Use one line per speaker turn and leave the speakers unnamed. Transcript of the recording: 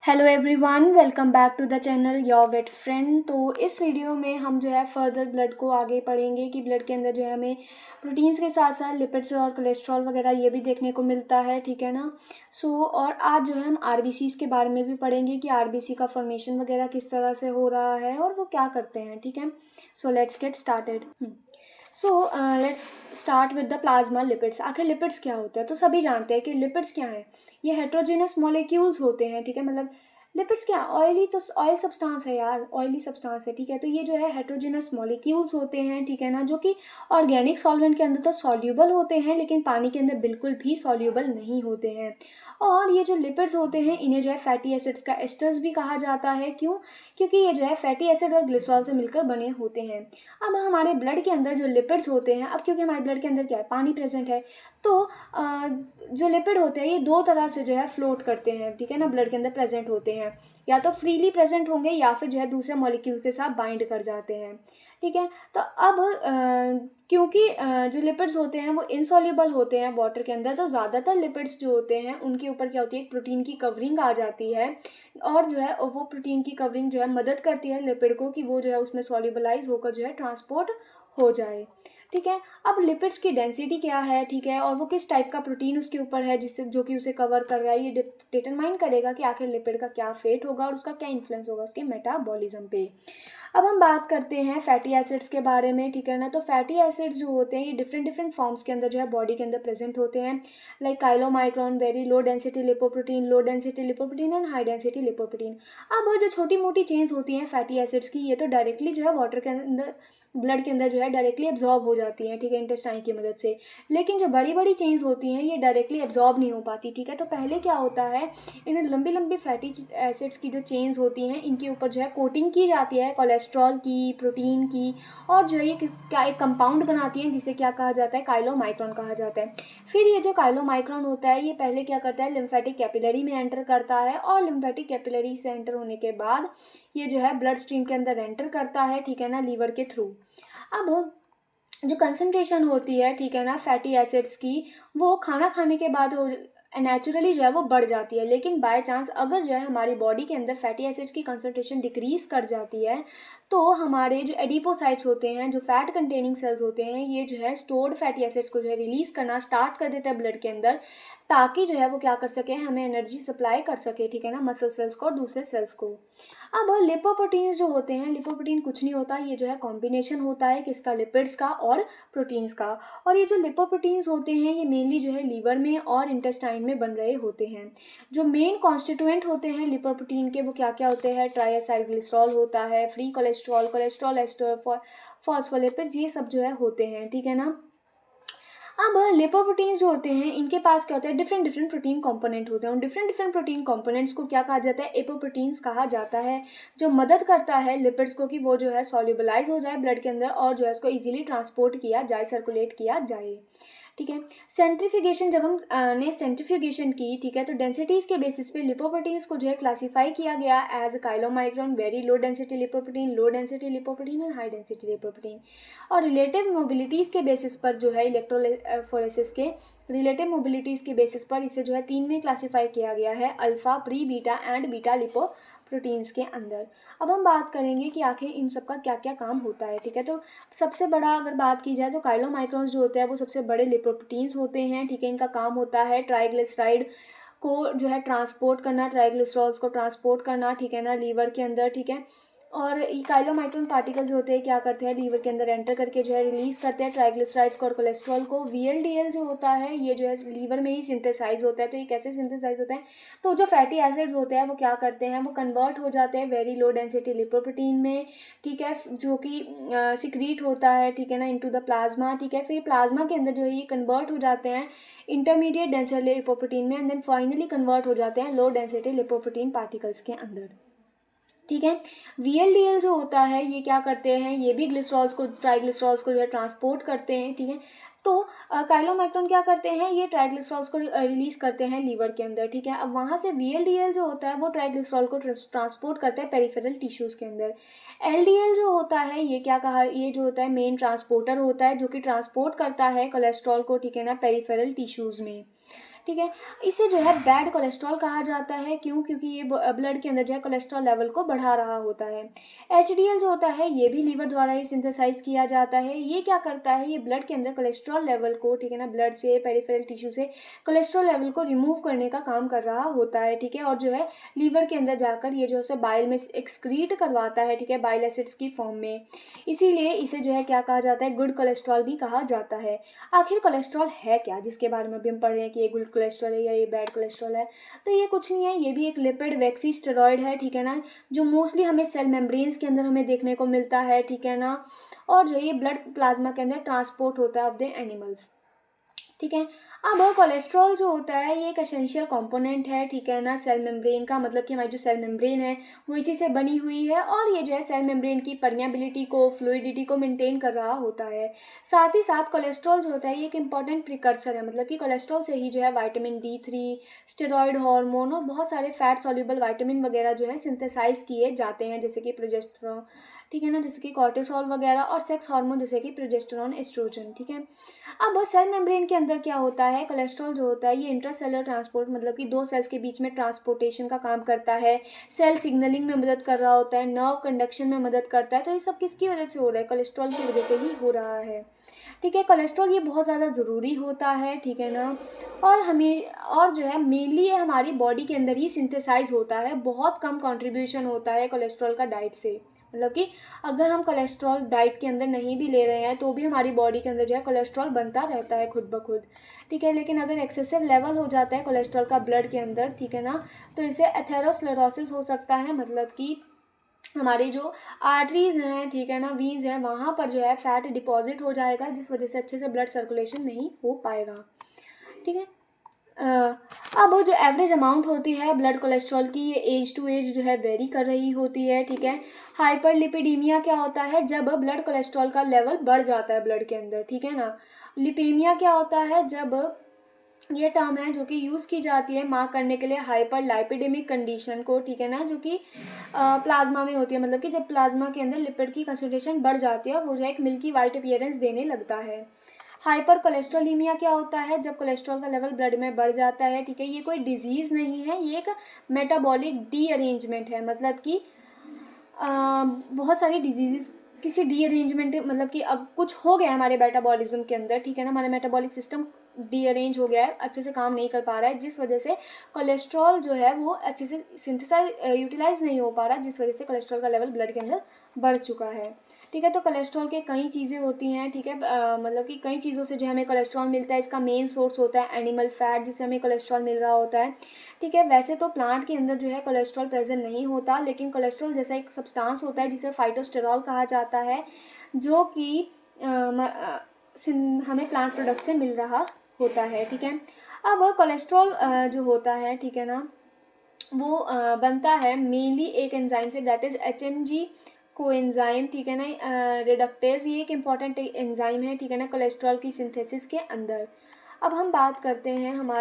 Hello everyone, welcome back to the channel your wait friend. तो इस video में हम जो है फर्दर ब्लड को आगे पढ़ेंगे कि ब्लड के अंदर जो है हमें प्रोटीन्स के साथ साथ लिपिड्स और कोलेस्ट्रॉल वगैरह ये भी देखने को मिलता है, ठीक है ना। और आज जो है हम आरबीसीज़ के बारे में भी पढ़ेंगे कि आरबीसी का फॉर्मेशन वगैरह किस तरह से हो रहा है और वो क्या करते हैं, ठीक है। So let's get started. Let's start with the plasma lipids. आखिर लिपिड्स क्या होता है? तो सभी जानते हैं कि लिपिड्स क्या है। ये हेट्रोजेनस मॉलिक्यूल्स होते हैं, ठीक है। मतलब लिपिड्स क्या, ऑयली तो ऑयल सब्सटेंस है यार, ऑयली सब्सटेंस है, ठीक है। तो ये जो है हेट्रोजेनस मॉलिक्यूल्स होते हैं, ठीक है ना, जो कि ऑर्गेनिक सॉल्वेंट के अंदर तो सॉल्यूबल होते हैं लेकिन पानी के अंदर बिल्कुल भी सॉल्यूबल नहीं होते हैं। और ये जो लिपिड्स होते हैं इन्हें जो है फैटी एसिड्स का एस्टर्स भी कहा जाता है। क्यों? क्योंकि ये जो है फैटी एसिड और ग्लिसरॉल से मिलकर बने होते हैं। अब हमारे ब्लड के अंदर जो लिपिड्स होते हैं, अब क्योंकि हमारे ब्लड के अंदर क्या है, पानी प्रेजेंट है, तो जो लिपिड होते हैं ये दो तरह से जो है फ्लोट करते हैं, ठीक है ना, ब्लड के अंदर प्रेजेंट होते हैं। या तो फ्रीली प्रेजेंट होंगे या फिर जो है दूसरे मॉलिक्यूल के साथ बाइंड कर जाते हैं, ठीक है। तो अब क्योंकि जो लिपिड्स होते हैं वो इनसॉल्युबल होते हैं वाटर के अंदर, तो ज़्यादातर लिपिड्स जो होते हैं उनके ऊपर क्या होती है, एक प्रोटीन की कवरिंग आ जाती है। और जो है वो प्रोटीन की कवरिंग जो है मदद करती है लिपिड को कि वो जो है उसमें सॉल्युबलाइज होकर जो है ट्रांसपोर्ट हो जाए, ठीक है। अब लिपिड्स की डेंसिटी क्या है, ठीक है, और वो किस टाइप का प्रोटीन उसके ऊपर है जिससे जो कि उसे कवर कर रहा है, ये डिटरमाइन करेगा कि आखिर लिपिड का क्या फेट होगा और उसका क्या इन्फ्लुएंस होगा उसके मेटाबॉलिज्म पे। अब हम बात करते हैं फैटी एसिड्स के बारे में, ठीक है ना। तो फैटी एसिड्स जो होते हैं ये डिफरेंट डिफरेंट फॉर्म्स के अंदर जो है बॉडी के अंदर प्रेजेंट होते हैं, like chylomicron, very low density lipoprotein, low density lipoprotein and high density lipoprotein. अब जो छोटी मोटी चेंज होती हैं फैटी एसिड्स की, ये तो डायरेक्टली जो है वाटर के अंदर, ब्लड के अंदर जो है डायरेक्टली एब्जॉर्ब हो जाती हैं, ठीक है, इंटेस्टाइन की मदद से। लेकिन जो बड़ी बड़ी चेंज होती हैं ये डायरेक्टली एब्जॉर्ब नहीं हो पाती, ठीक है। तो पहले क्या होता है, इन लंबी लंबी फैटी एसिड्स की जो चेंज होती हैं इनके ऊपर जो है कोटिंग की जाती है कोलेस्ट्रॉल की, प्रोटीन की, और जो है ये क्या एक कंपाउंड बनाती हैं जिसे क्या कहा जाता है, काइलोमाइक्रोन कहा जाता है। फिर ये जो काइलोमाइक्रोन होता है ये पहले क्या करता है, लिम्फेटिक कैपिलरी में एंटर करता है, और लिम्फेटिक कैपिलरी से एंटर होने के बाद ये जो है ब्लड स्ट्रीम के अंदर एंटर करता है, ठीक है ना, लीवर के थ्रू। अब जो कंसंट्रेशन होती है, ठीक है ना, फैटी एसिड्स की, वो खाना खाने के बाद नेचुरली जो है वो बढ़ जाती है। लेकिन बाय चांस अगर जो है हमारी बॉडी के अंदर फैटी एसिड्स की कंसंट्रेशन डिक्रीज कर जाती है तो हमारे जो एडिपोसाइट्स होते हैं, जो फैट कंटेनिंग सेल्स होते हैं, ये जो है स्टोर्ड फैटी एसिड्स को जो है रिलीज करना स्टार्ट कर देते हैं ब्लड के अंदर, ताकि जो है वो क्या कर सके, हमें एनर्जी सप्लाई कर सके, ठीक है ना, मसल सेल्स को और दूसरे सेल्स को। अब लिपोप्रोटीन्स जो होते हैं, लिपोप्रोटीन कुछ नहीं होता, ये जो है कॉम्बिनेशन होता है किसका, लिपिड्स का और प्रोटीन्स का। और ये जो लिपोप्रोटीन्स होते हैं ये मेनली जो है लीवर में और इंटेस्टाइन में बन रहे होते हैं। जो मेन कॉन्स्टिट्यूएंट होते हैं लिपोप्रोटीन के वो क्या क्या होते हैं, ट्राइएसाइलग्लिसरॉल होता है, free cholesterol, cholesterol ester, phospholipids, ये सब जो है होते हैं, ठीक है ना। अब लिपोप्रोटीन्स जो होते हैं इनके पास क्या होता है, डिफरेंट डिफरेंट प्रोटीन कंपोनेंट होते हैं। उन डिफरेंट डिफरेंट प्रोटीन कंपोनेंट्स को क्या कहा जाता है, एपोप्रोटीन्स कहा जाता है, जो मदद करता है लिपिड्स को कि वो जो है सॉल्युबलाइज हो जाए ब्लड के अंदर और जो है उसको इजीली ट्रांसपोर्ट किया जाए, सर्कुलेट किया जाए, ठीक है। सेंट्रीफ्यूगेशन, जब हम ने सेंट्रीफ्यूगेशन की, ठीक है, तो डेंसिटीज के बेसिस पे लिपोप्रोटीन्स को जो है क्लासीफाई किया गया as chylomicron, very low density lipoprotein, low density lipoprotein and high density lipoprotein. और रिलेटिव मोबिलिटीज़ के बेसिस पर जो है इलेक्ट्रोफोरेसिस के रिलेटिव मोबिलिटीज़ के बेसिस पर इसे जो है 3 में क्लासीफाई किया गया है, alpha, pre, beta and beta lipoproteins के अंदर। अब हम बात करेंगे कि आखिर इन सब का क्या क्या काम होता है, ठीक है। तो सबसे बड़ा अगर बात की जाए तो काइलोमाइक्रोन्स जो होते हैं वो सबसे बड़े लिपोप्रोटीन्स होते हैं, ठीक है। इनका काम होता है ट्राइग्लिसराइड को जो है ट्रांसपोर्ट करना, ट्राइग्लिसरॉल्स को ट्रांसपोर्ट करना, ठीक है ना, लीवर के अंदर, ठीक है। और ये काइलोमाइक्रोन पार्टिकल्स जो होते हैं क्या करते हैं, लीवर के अंदर एंटर करके जो है रिलीज करते हैं ट्राइग्लिसराइड्स को और कोलेस्ट्रॉल को। वीएलडीएल जो होता है ये जो है लीवर में ही सिंथेसाइज होता है। तो ये कैसे सिंथेसाइज होता है, तो जो फैटी एसिड्स होते हैं वो क्या करते हैं, वो कन्वर्ट हो जाते हैं वेरी लो डेंसिटी लिपोप्रोटीन में, ठीक है, जो कि सिक्रीट होता है, ठीक है ना, इनटू द प्लाज्मा, ठीक है। फिर प्लाज्मा के अंदर जो है ये कन्वर्ट हो जाते हैं इंटरमीडिएट डेंसिटी लिपोप्रोटीन में, एंड देन फाइनली कन्वर्ट हो जाते हैं लो डेंसिटी लिपोप्रोटीन पार्टिकल्स के अंदर, ठीक है। वीएलडीएल जो होता है ये क्या करते हैं, ये भी ग्लिसरॉल्स को, ट्राइग्लिसरॉल्स को जो है ट्रांसपोर्ट करते हैं, ठीक है। तो काइलोमाइक्रोन क्या करते हैं, ये ट्राइग्लिसरॉल्स को रिलीज करते हैं लीवर के अंदर, ठीक है। अब वहाँ से वीएलडीएल जो होता है वो ट्राइग्लिसरॉल को ट्रांसपोर्ट करता है पेरिफेरल टिश्यूज़ के अंदर। एलडीएल जो होता है ये क्या कहा, ये जो होता है मेन ट्रांसपोर्टर होता है जो कि ट्रांसपोर्ट करता है कोलेस्ट्रॉल को, ठीक है ना, पेरिफेरल टिश्यूज़ में, ठीक है। इसे जो है बैड कोलेस्ट्रॉल कहा जाता है। क्यों? क्योंकि ये ब्लड के अंदर जो है कोलेस्ट्रॉल लेवल को बढ़ा रहा होता है। एचडीएल जो होता है ये भी लीवर द्वारा ही सिंथेसाइज किया जाता है। ये क्या करता है, ये ब्लड के अंदर कोलेस्ट्रॉल लेवल को, ठीक है ना, ब्लड से पेरिफेरल टिश्यू से कोलेस्ट्रॉल लेवल को रिमूव करने का काम कर रहा होता है। ठीक है। और जो है लीवर के अंदर जाकर ये जो है बाइल में एक्सक्रीट करवाता है, ठीक है, बाइल एसिड्स की फॉर्म में। इसीलिए इसे जो है क्या कहा जाता है, गुड कोलेस्ट्रॉल भी कहा जाता है। आखिर कोलेस्ट्रॉल है क्या, जिसके बारे में अभी हम पढ़ रहे हैं कि ये गुड कोलेस्ट्रॉल है या ये बैड कोलेस्ट्रॉल है? तो ये कुछ नहीं है, ये भी एक लिपिड वैक्सी स्टेरॉइड है, ठीक है ना, जो मोस्टली हमें सेल मेम्ब्रेन्स के अंदर हमें देखने को मिलता है, ठीक है ना। और जो ये ब्लड प्लाज्मा के अंदर ट्रांसपोर्ट होता है ऑफ द एनिमल्स, ठीक है। अब कोलेस्ट्रॉल जो होता है ये एक एसेंशियल कंपोनेंट है, ठीक है ना, सेल मेम्ब्रेन का। मतलब कि हमारी जो सेल मेम्ब्रेन है वो इसी से बनी हुई है, और ये जो है सेल मेम्ब्रेन की परमेबिलिटी को, फ्लूइडिटी को मेंटेन कर रहा होता है। साथ ही साथ कोलेस्ट्रॉल जो होता है ये एक इंपॉर्टेंट प्रिकर्सर है। मतलब कि कोलेस्ट्रॉल से ही जो है विटामिन D3, स्टेरॉइड हार्मोन और बहुत सारे फैट सॉल्युबल विटामिन वगैरह जो है सिंथेसाइज किए जाते हैं, जैसे कि प्रोजेस्टेरोन, ठीक है ना, जैसे कि कॉर्टिसोल वगैरह, और सेक्स हार्मोन जैसे कि प्रोजेस्टेरोन, एस्ट्रोजन, ठीक है। अब सेल मेम्ब्रेन के अंदर क्या होता है, कोलेस्ट्रॉल जो होता है ये इंट्रासेलुलर ट्रांसपोर्ट, मतलब कि दो सेल्स के बीच में ट्रांसपोर्टेशन का काम करता है, सेल सिग्नलिंग में मदद कर रहा होता है, नर्व कंडक्शन में मदद करता है। तो ये सब किसकी वजह से हो रहा है, कोलेस्ट्रॉल की वजह से ही हो रहा है, ठीक है। कोलेस्ट्रॉल ये बहुत ज़्यादा ज़रूरी होता है, ठीक है ना, और हमें, और जो है मेनली ये हमारी बॉडी के अंदर ही सिंथेसाइज होता है। बहुत कम कंट्रीब्यूशन होता है कोलेस्ट्रॉल का डाइट से। मतलब कि अगर हम कोलेस्ट्रॉल डाइट के अंदर नहीं भी ले रहे हैं तो भी हमारी बॉडी के अंदर जो है कोलेस्ट्रॉल बनता रहता है खुद ब खुद, ठीक है। लेकिन अगर एक्सेसिव लेवल हो जाता है कोलेस्ट्रॉल का ब्लड के अंदर, ठीक है ना, तो इसे एथेरोस्क्लेरोसिस हो सकता है। मतलब कि हमारी जो आर्टरीज हैं, ठीक है ना, वीन्स हैं, वहाँ पर जो है फैट डिपॉजिट हो जाएगा, जिस वजह से अच्छे से ब्लड सर्कुलेशन नहीं हो पाएगा, ठीक है। अब जो एवरेज अमाउंट होती है ब्लड कोलेस्ट्रॉल की, ये एज टू एज जो है वेरी कर रही होती है, ठीक है। हाइपरलिपिडीमिया क्या होता है, जब ब्लड कोलेस्ट्रॉल का लेवल बढ़ जाता है ब्लड के अंदर, ठीक है ना। लिपीमिया क्या होता है, जब ये टर्म है जो कि यूज़ की जाती है मार्क करने के लिए हाइपर लाइपिडेमिक कंडीशन को, ठीक है ना, जो कि प्लाज्मा में होती है। मतलब कि जब प्लाज्मा के अंदर लिपिड की कंसंट्रेशन बढ़ जाती है, वो जो है एक मिल्की वाइट अपीयरेंस देने लगता है। हाइपर कोलेस्ट्रोलीमिया क्या होता है, जब कोलेस्ट्रॉल का लेवल ब्लड में बढ़ जाता है, ठीक है। ये कोई डिजीज़ नहीं है, ये एक मेटाबॉलिक डी-अरेंजमेंट है। मतलब कि बहुत सारी डिजीज़ किसी डी-अरेंजमेंट, मतलब कि अब कुछ हो गया है हमारे मेटाबॉलिज्म के अंदर, ठीक है ना, हमारा मेटाबॉलिक सिस्टम डी-अरेंज हो गया है, अच्छे से काम नहीं कर पा रहा है, जिस वजह से कोलेस्ट्रॉल जो है वो अच्छे से सिंथेसाइज यूटिलाइज नहीं हो पा रहा, जिस वजह से कोलेस्ट्रॉल का लेवल ब्लड के अंदर बढ़ चुका है, ठीक है। तो कोलेस्ट्रॉल के कई चीज़ें होती हैं, ठीक है। मतलब कि कई चीज़ों से जो हमें कोलेस्ट्रॉल मिलता है। इसका मेन सोर्स होता है एनिमल फैट, जिससे हमें कोलेस्ट्रॉल मिल रहा होता है, ठीक है। वैसे तो प्लांट के अंदर जो है कोलेस्ट्रॉल प्रेजेंट नहीं होता, लेकिन कोलेस्ट्रॉल जैसा एक सब्सटेंस होता है जिसे फाइटोस्टेरॉल कहा जाता है, जो कि हमें प्लांट प्रोडक्ट से मिल रहा होता है, ठीक है। अब कोलेस्ट्रॉल जो होता है, ठीक है ना, वो बनता है मेनली एक एंजाइम से, दैट इज HMG कोएंजाइम, ठीक है ना, रिडक्टेज। ये एक इम्पॉर्टेंट एंजाइम है, ठीक है ना, कोलेस्ट्रॉल की सिंथेसिस के अंदर। अब हम बात करते हैं हमारे